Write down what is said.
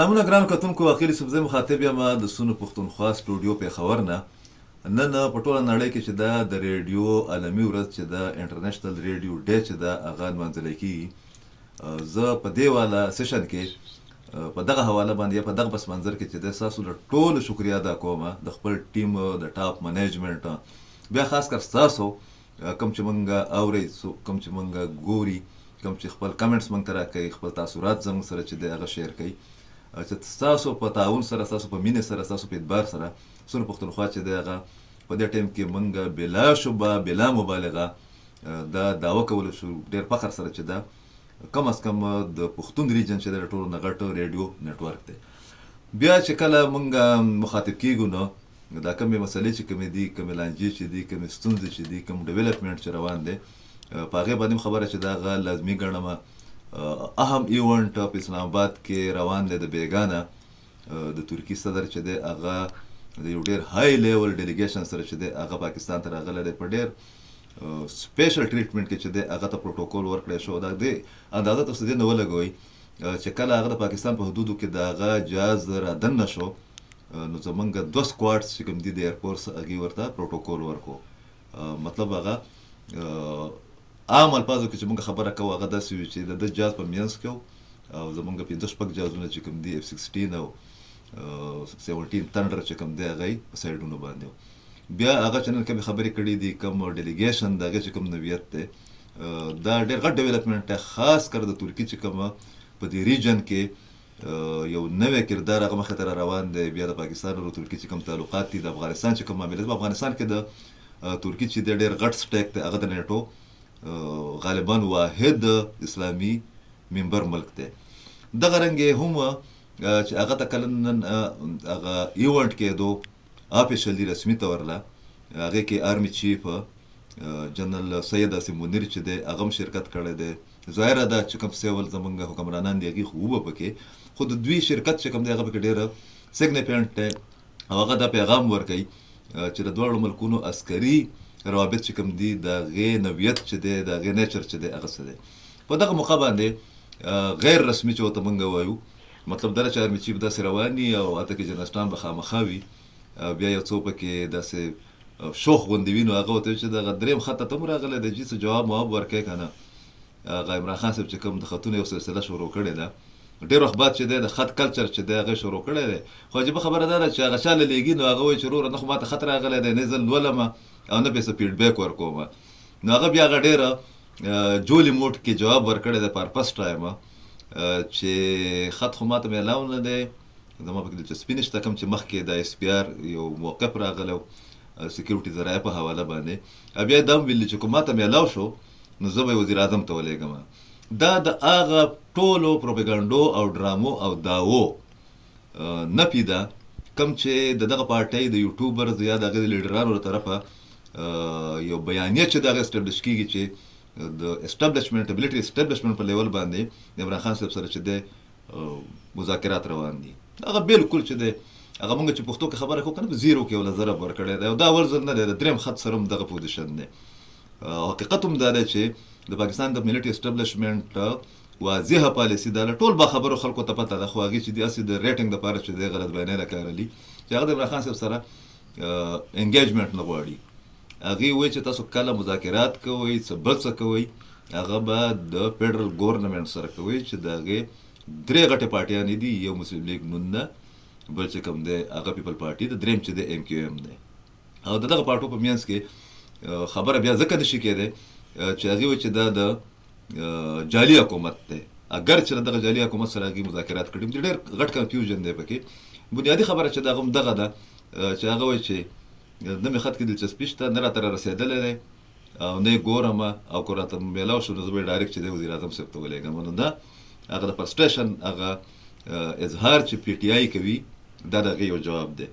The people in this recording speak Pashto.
سلامونه ګرانو کتونکو، اخیل سبزی مخاطب یم د سونو پښتونخوا سټوډیو پېښور نه. نن په ټوله نړۍ کې چې دا د ریډیو عالمي ورځ چې دا انټرنیشنل ریډیو ډے چې دا هغه نمانځلی کېږي، زه په دې والا سیشن کې په دغه حواله باندې یا په دغه پس منظر کې چې د ستاسو له ټولو شکریا ادا کوم د خپل ټیم د ټاپ منیجمنټ، بیا خاص کر ستاسو کوم چې مونږ اورئ، کوم چې مونږ ګوري، کوم چې خپل کمنټس مونږ ته راکوي، خپل تاثرات زموږ سره چې دی هغه شیر کوي، چې ستاسو په تعاون سره، ستاسو په مینې سره، ستاسو په اعتبار سره سونو پښتونخوا چې دی هغه په دې ټایم کې مونږ بلا شبه بلا مبالغه دا دعوه کولی شو ډېر فخر سره چې دا کم از کم د پښتون ریجن چې دی د ټولو نه غټ ریډیو نیټورک دی. بیا چې کله مونږ مخاطب کېږو نو دا کمې مسلې چې کمې دي، کمې لانجې چې دي، کمې ستونزې چې دي، کم ډیولپمنټ چې روان دی، په هغې باندې هم خبره چې دا هغه لازمي ګڼم. اهم ایونټ په اسلام آباد کې روان دی د بیګانه د ترکي صدر چې دی هغه د یو ډېر های لیول ډیلیګیشن سره چې دی هغه پاکستان ته راغلی دی، په ډېر سپیشل ټریټمنټ کې چې دی هغه ته پروټوکول ورکړی شو. دا دې اندازه تاسو دې نه ولګوئ چې کله هغه د پاکستان په حدودو کې د هغه جهاز رادننه شو نو زمونږ 2 سکواډس چې کوم دي د ایرفورس هغې ورته پروټوکول ورکړو. مطلب هغه عام الفاظو کې چې مونږ خبره کوو هغه داسې وي چې د ده جهاز په منځ کې او زمونږ 5-6 جهازونه چې کوم دي F-16 او 17 تنډر چې کوم دی هغه یې په سایډونو باندې و. بیا هغه چې نن کومې خبرې کړي دي، کوم ډیلیګیشن د هغې چې کوم نوعیت دی، دا ډېر غټ ډیولپمنټ دی، خاص کر د ترکي چې کومه په دې ریجن کې یو نوی کردار هغه مخې ته را روان دی. بیا د پاکستان او ترکي چې کوم تعلقات دي، د افغانستان چې کوم معاملې دي، په افغانستان کې د ترکي چې دی ډېر غټ سټیک دی، هغه د نیټو غالبا واحد اسلامي ممبر ملک دی. دغه رنګې هم چې هغه ته کله نن هغه ایونټ کېدو آفیشلي رسمي طور له هغې کې آرمي چیف جنرال سید اسم منیر چې دی هغه هم شرکت کړی دی. ظاهره ده چې کوم سیول زمونږ حکمرانان دي هغې خو وبه پکې، خو د دوی شرکت چې کوم دی هغه پکې ډېره سیګنیفینټ دی او هغه دا پیغام ورکوي چې د دواړو ملکونو عسکري روابط چې کوم دي د هغې نوعیت چې دی، د هغې نیچر چې دی هغه څه دی. په دغه موقع باندې غیر رسمي چې ورته مونږ وایو، مطلب دا چې آرمي چیف داسې روان وي او هلته کې جنرالستان به خامخا وي، بیا یو څو پکې داسې شوخ غوندې وي، نو هغه ورته وایي چې دغه درېیم خط ته هم راغلی دی، جي څه جواب مواب ورکوي که نه. هغه عمران خان صاحب چې کوم د خطونو یو سلسله شروع کړې ده، ډېر وخت بعد چې دی د خط کلچر چې دی هغه شروع کړی دی، خو عجیبه خبره دا ده چې هغه چا له لیږي نو هغه وایي چې وروره نه خو ما ته خط راغلی دی، نه زه لولم او نه پې څه فیډبیک ورکوم. نو هغه بیا هغه ډېره جولي موډ کې جواب ورکړی دی پر فسټ ټایم چې خط خو ما ته میلاو نه دی، زما پکې دلچسپي نشته. کوم چې مخکې د اس پي آر یو موقف راغلی و سیکیورټي ذرایع په حواله باندې، بیا یې دا هم ویلي چې کوم ما ته میلاو شو نو زه به وزیر اعظم ته ولېږم. دا د هغه ټولو پروپیګنډو او ډرامو او داوو نفي ده کوم چې د دغه پارټۍ د یوټوبرز یا د هغې د لیډرانو له طرفه یو بیانیه چې د هغه اسټبلش کېږي چې د اسټبلشمنټ ملټري اسټبلشمنټ په لیول باندې د عمران خان صاحب سره چې دی مذاکرات روان دي، هغه بالکل چې دی هغه مونږ چې پښتو کې خبره کوو که نه په زیرو کې یو ضرب ورکړی دی او دا اول ځل نه دی، د درېیم خط سره هم دغه پوزیشن دی. حقیقت هم دا دی چې د پاکستان د ملټري اسټبلشمنټ واضحه پالیسي دا له ټول باخبرو خلکو ته پته ده، خو هغې چې دي هسې د ریټنګ دپاره چې دی غلط بیانۍ راکارلي چې هغه د عمران خان صاحب سره انګیجمنټ نه غواړي. هغې وایي چې تاسو کله مذاکرات کوئ، څه بل څه کوئ، هغه به د فیډرل ګورنمنټ سره کوئ چې د هغې 3 غټې پارټیانې دي، یو مسلم لیګ نون ده، بل چې کوم دی هغه پیپل پارټي ده، درېیم چې دی MQM دی. او د دغه پارټو په منځ کې خبره بیا ځکه نشي کېدی چې هغې وایي چې دا د جعلي حکومت دی، اگر چې دغه جعلي حکومت سره هغې مذاکرات کړي، ډېر غټ کنفیوژن دی پکې. بنیادي خبره چې د هغه هم دغه ده چې هغه وایي چې نه مې خط کې دلچسپي شته، نه راته را رسېدلی دی او نه یې ګورم، او که راته میلاو شو نو زه به یې ډایرکټ چې دی وزیر اعظم صاحب ته ولېږم. نو دا هغه د فرسټریشن هغه اظهار چې PTI کوي دا د هغې یو جواب دی.